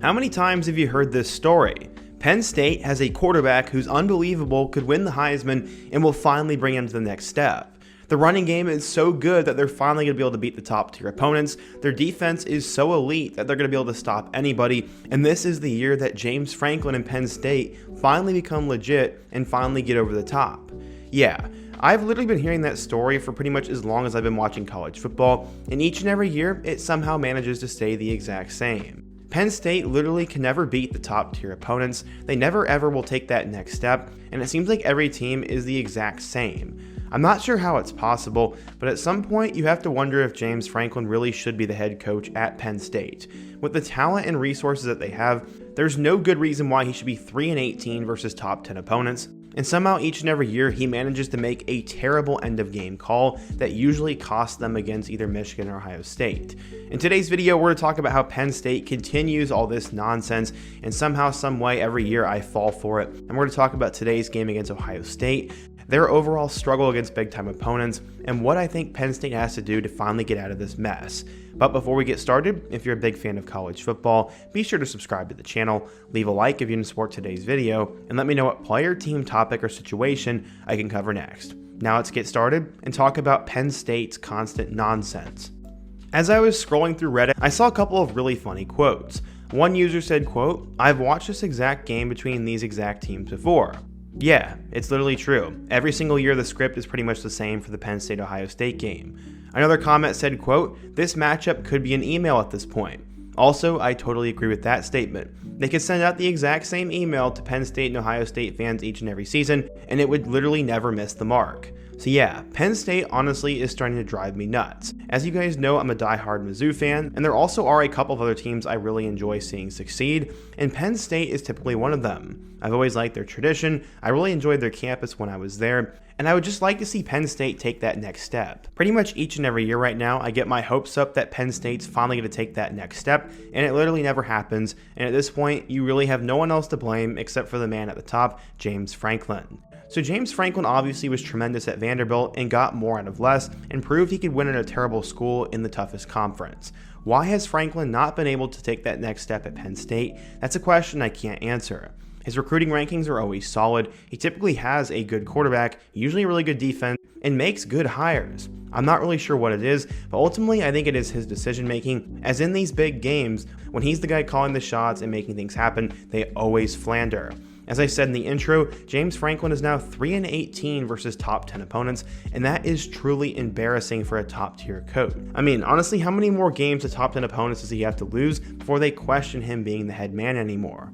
How many times have you heard this story? Penn State has a quarterback who's unbelievable, could win the Heisman, and will finally bring him to the next step. The running game is so good that they're finally going to be able to beat the top tier opponents. Their defense is so elite that they're going to be able to stop anybody. And this is the year that James Franklin and Penn State finally become legit and finally get over the top. Yeah, I've literally been hearing that story for pretty much as long as I've been watching college football, and each and every year it somehow manages to stay the exact same. Penn State literally can never beat the top tier opponents. They never ever will take that next step, and it seems like every team is the exact same. I'm not sure how it's possible, but at some point you have to wonder if James Franklin really should be the head coach at Penn State. With the talent and resources that they have, there's no good reason why he should be 3-18 versus top 10 opponents. And somehow each and every year he manages to make a terrible end of game call that usually costs them against either Michigan or Ohio State. In today's video, we're going to talk about how Penn State continues all this nonsense, and somehow, some way, every year I fall for it. And we're going to talk about today's game against Ohio State, their overall struggle against big-time opponents, and what I think Penn State has to do to finally get out of this mess. But before we get started, if you're a big fan of college football, be sure to subscribe to the channel, leave a like if you didn't support today's video, and let me know what player, team, topic, or situation I can cover next. Now let's get started and talk about Penn State's constant nonsense. As I was scrolling through Reddit, I saw a couple of really funny quotes. One user said, quote, "I've watched this exact game between these exact teams before." Yeah, it's literally true. Every single year the script is pretty much the same for the Penn State-Ohio State game. Another comment said, quote, "This matchup could be an email at this point." Also, I totally agree with that statement. They could send out the exact same email to Penn State and Ohio State fans each and every season, and it would literally never miss the mark. So yeah, Penn State honestly is starting to drive me nuts. As you guys know, I'm a diehard Mizzou fan, and there also are a couple of other teams I really enjoy seeing succeed, and Penn State is typically one of them. I've always liked their tradition, I really enjoyed their campus when I was there, and I would just like to see Penn State take that next step. Pretty much each and every year right now, I get my hopes up that Penn State's finally going to take that next step, and it literally never happens, and at this point, you really have no one else to blame except for the man at the top, James Franklin. So James Franklin obviously was tremendous at Vanderbilt and got more out of less and proved he could win at a terrible school in the toughest conference. Why has Franklin not been able to take that next step at Penn State? That's a question I can't answer. His recruiting rankings are always solid, he typically has a good quarterback, usually a really good defense, and makes good hires. I'm not really sure what it is, but ultimately I think it is his decision making, as in these big games, when he's the guy calling the shots and making things happen, they always flounder. As I said in the intro, James Franklin is now 3-18 versus top 10 opponents, and that is truly embarrassing for a top tier coach. I mean, honestly, how many more games to top 10 opponents does he have to lose before they question him being the head man anymore?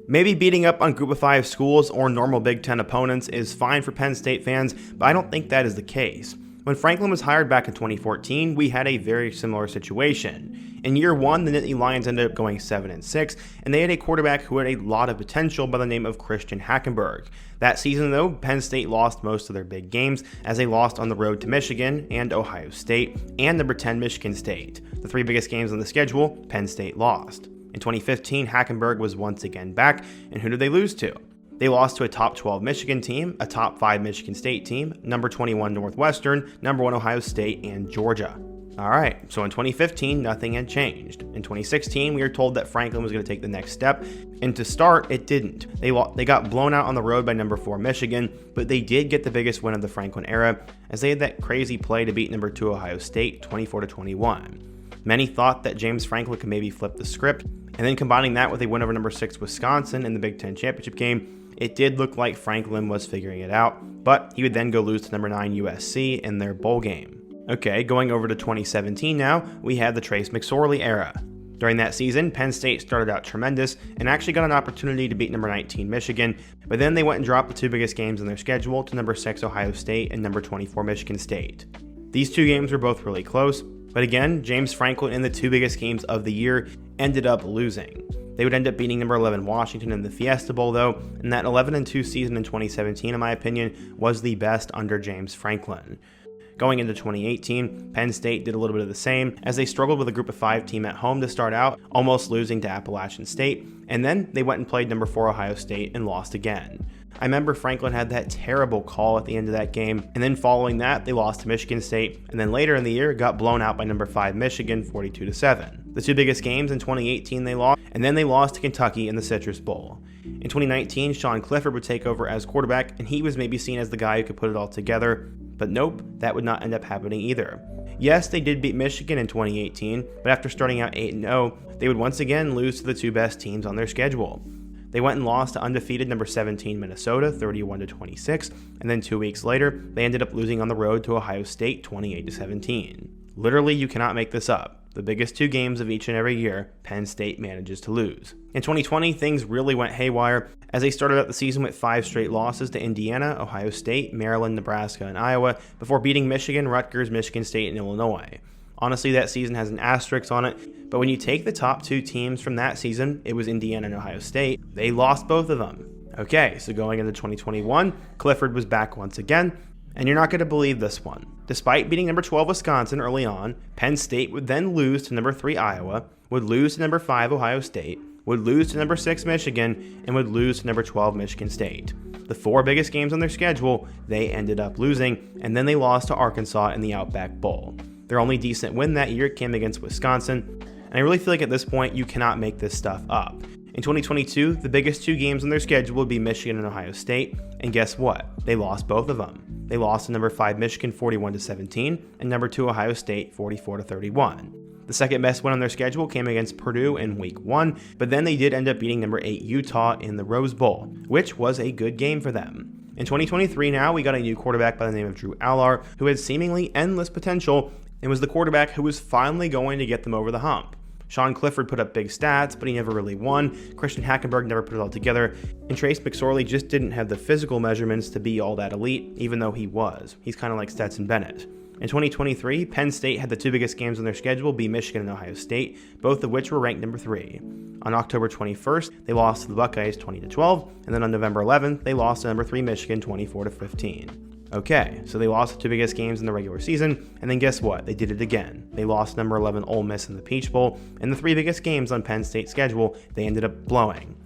Maybe beating up on Group of 5 schools or normal Big Ten opponents is fine for Penn State fans, but I don't think that is the case. When Franklin was hired back in 2014, we had a very similar situation. In year one, the Nittany Lions ended up going 7-6, and they had a quarterback who had a lot of potential by the name of Christian Hackenberg. That season, though, Penn State lost most of their big games, as they lost on the road to Michigan and Ohio State, and number 10 Michigan State. The three biggest games on the schedule, Penn State lost. In 2015, Hackenberg was once again back, and who did they lose to? They lost to a top 12 Michigan team, a top 5 Michigan State team, number 21 Northwestern, number 1 Ohio State, and Georgia. Alright, so in 2015, nothing had changed. In 2016, we were told that Franklin was going to take the next step, and to start, it didn't. They got blown out on the road by number 4 Michigan, but they did get the biggest win of the Franklin era, as they had that crazy play to beat number 2 Ohio State, 24-21. Many thought that James Franklin could maybe flip the script, and then combining that with a win over number 6 Wisconsin in the Big Ten championship game, it did look like Franklin was figuring it out, but he would then go lose to number 9 USC in their bowl game. Okay, going over to 2017 now, we had the Trace McSorley era. During that season, Penn State started out tremendous and actually got an opportunity to beat number 19 Michigan, but then they went and dropped the two biggest games in their schedule to number 6 Ohio State and number 24 Michigan State. These two games were both really close, but again, James Franklin in the two biggest games of the year ended up losing. They would end up beating number 11 Washington in the Fiesta Bowl though, and that 11-2 season in 2017, in my opinion, was the best under James Franklin. Going into 2018, Penn State did a little bit of the same, as they struggled with a Group of 5 team at home to start out, almost losing to Appalachian State, and then they went and played number 4 Ohio State and lost again. I remember Franklin had that terrible call at the end of that game, and then following that, they lost to Michigan State, and then later in the year, got blown out by number 5 Michigan 42-7. The two biggest games in 2018 they lost, and then they lost to Kentucky in the Citrus Bowl. In 2019, Sean Clifford would take over as quarterback, and he was maybe seen as the guy who could put it all together, but nope, that would not end up happening either. Yes, they did beat Michigan in 2018, but after starting out 8-0, they would once again lose to the two best teams on their schedule. They went and lost to undefeated number 17 Minnesota 31-26, and then 2 weeks later, they ended up losing on the road to Ohio State 28-17. Literally, you cannot make this up. The biggest two games of each and every year, Penn State manages to lose. In 2020, things really went haywire as they started out the season with 5 straight losses to Indiana, Ohio State, Maryland, Nebraska, and Iowa before beating Michigan, Rutgers, Michigan State, and Illinois. Honestly, that season has an asterisk on it, but when you take the top 2 teams from that season, it was Indiana and Ohio State, they lost both of them. Okay, so going into 2021, Clifford was back once again, and you're not going to believe this one. Despite beating number 12 Wisconsin early on, Penn State would then lose to number 3 Iowa, would lose to number 5 Ohio State, would lose to number 6 Michigan, and would lose to number 12 Michigan State. The 4 biggest games on their schedule, they ended up losing, and then they lost to Arkansas in the Outback Bowl. Their only decent win that year came against Wisconsin, and I really feel like at this point you cannot make this stuff up. In 2022, the biggest 2 games on their schedule would be Michigan and Ohio State, and guess what? They lost both of them. They lost to number 5 Michigan 41-17 and number 2 Ohio State 44-31. The second best win on their schedule came against Purdue in week 1, but then they did end up beating number 8 Utah in the Rose Bowl, which was a good game for them. In 2023 now, we got a new quarterback by the name of Drew Allar, who had seemingly endless potential and was the quarterback who was finally going to get them over the hump. Sean Clifford put up big stats, but he never really won. Christian Hackenberg never put it all together, and Trace McSorley just didn't have the physical measurements to be all that elite, even though he was. He's kind of like Stetson Bennett. In 2023, Penn State had the 2 biggest games on their schedule be Michigan and Ohio State, both of which were ranked number 3. On October 21st, they lost to the Buckeyes 20-12, and then on November 11th, they lost to number 3 Michigan 24-15. Okay, so they lost the 2 biggest games in the regular season, and then guess what? They did it again. They lost number 11 Ole Miss in the Peach Bowl, and the 3 biggest games on Penn State's schedule, they ended up blowing.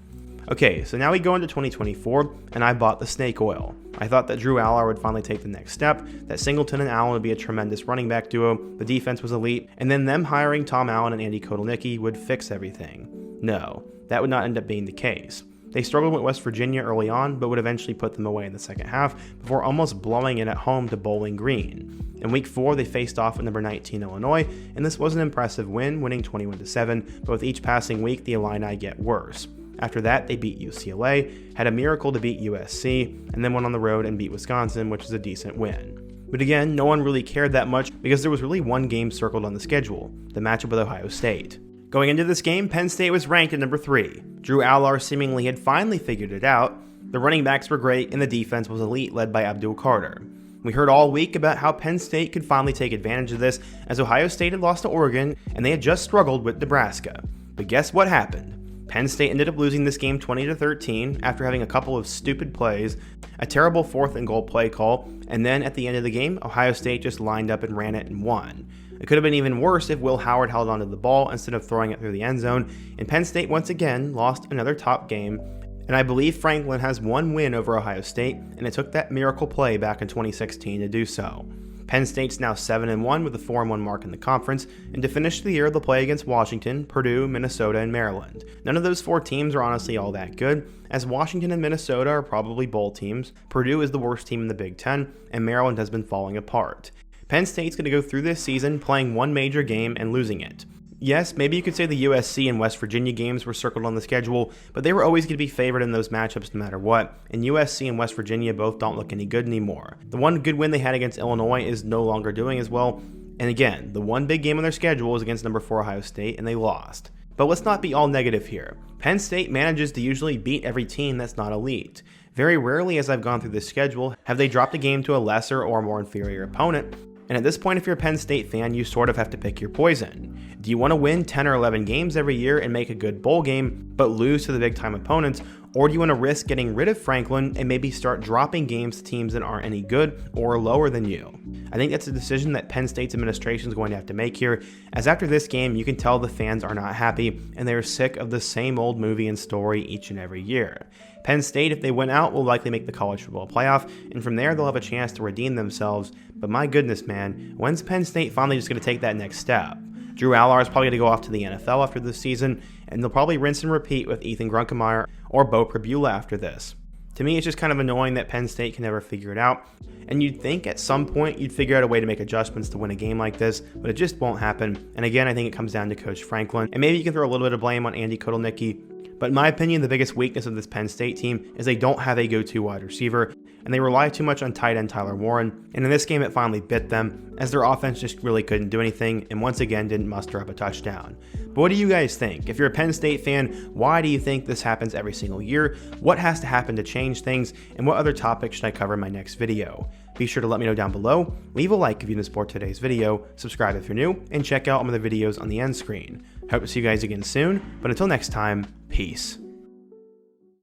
Okay, so now we go into 2024, and I bought the snake oil. I thought that Drew Allar would finally take the next step, that Singleton and Allen would be a tremendous running back duo, the defense was elite, and then them hiring Tom Allen and Andy Kotelnicki would fix everything. No, that would not end up being the case. They struggled with West Virginia early on, but would eventually put them away in the second half before almost blowing it at home to Bowling Green. In week 4, they faced off with number 19 Illinois, and this was an impressive win, winning 21-7, but with each passing week, the Illini get worse. After that, they beat UCLA, had a miracle to beat USC, and then went on the road and beat Wisconsin, which is a decent win. But again, no one really cared that much because there was really one game circled on the schedule, the matchup with Ohio State. Going into this game, Penn State was ranked at number 3. Drew Allar seemingly had finally figured it out. The running backs were great and the defense was elite, led by Abdul Carter. We heard all week about how Penn State could finally take advantage of this as Ohio State had lost to Oregon and they had just struggled with Nebraska. But guess what happened? Penn State ended up losing this game 20-13 after having a couple of stupid plays, a terrible 4th and goal play call, and then at the end of the game, Ohio State just lined up and ran it and won. It could have been even worse if Will Howard held onto the ball instead of throwing it through the end zone, and Penn State once again lost another top game, and I believe Franklin has one win over Ohio State, and it took that miracle play back in 2016 to do so. Penn State's now 7-1 with a 4-1 mark in the conference, and to finish the year they'll play against Washington, Purdue, Minnesota, and Maryland. None of those 4 teams are honestly all that good, as Washington and Minnesota are probably bowl teams, Purdue is the worst team in the Big Ten, and Maryland has been falling apart. Penn State's going to go through this season playing one major game and losing it. Yes, maybe you could say the USC and West Virginia games were circled on the schedule, but they were always going to be favored in those matchups no matter what, and USC and West Virginia both don't look any good anymore. The one good win they had against Illinois is no longer doing as well, and again, the one big game on their schedule is against number 4 Ohio State, and they lost. But let's not be all negative here. Penn State manages to usually beat every team that's not elite. Very rarely as I've gone through this schedule have they dropped a game to a lesser or more inferior opponent, and at this point, if you're a Penn State fan, you sort of have to pick your poison. Do you want to win 10 or 11 games every year and make a good bowl game, but lose to the big-time opponents, or do you want to risk getting rid of Franklin and maybe start dropping games to teams that aren't any good or lower than you? I think that's a decision that Penn State's administration is going to have to make here, as after this game, you can tell the fans are not happy, and they're sick of the same old movie and story each and every year. Penn State, if they win out, will likely make the college football playoff, and from there they'll have a chance to redeem themselves. But my goodness, man, when's Penn State finally just going to take that next step? Drew Aller is probably going to go off to the NFL after this season, and they'll probably rinse and repeat with Ethan Grunkemeyer or Bo Pribula after this. To me, it's just kind of annoying that Penn State can never figure it out, and you'd think at some point you'd figure out a way to make adjustments to win a game like this, but it just won't happen. And again, I think it comes down to Coach Franklin, and maybe you can throw a little bit of blame on Andy Kotelnicki, but in my opinion, the biggest weakness of this Penn State team is they don't have a go-to wide receiver, and they rely too much on tight end Tyler Warren, and in this game it finally bit them, as their offense just really couldn't do anything, and once again didn't muster up a touchdown. But what do you guys think? If you're a Penn State fan, why do you think this happens every single year? What has to happen to change things, and what other topics should I cover in my next video? Be sure to let me know down below, leave a like if you support today's video, subscribe if you're new, and check out all my other videos on the end screen. Hope to see you guys again soon, but until next time, peace.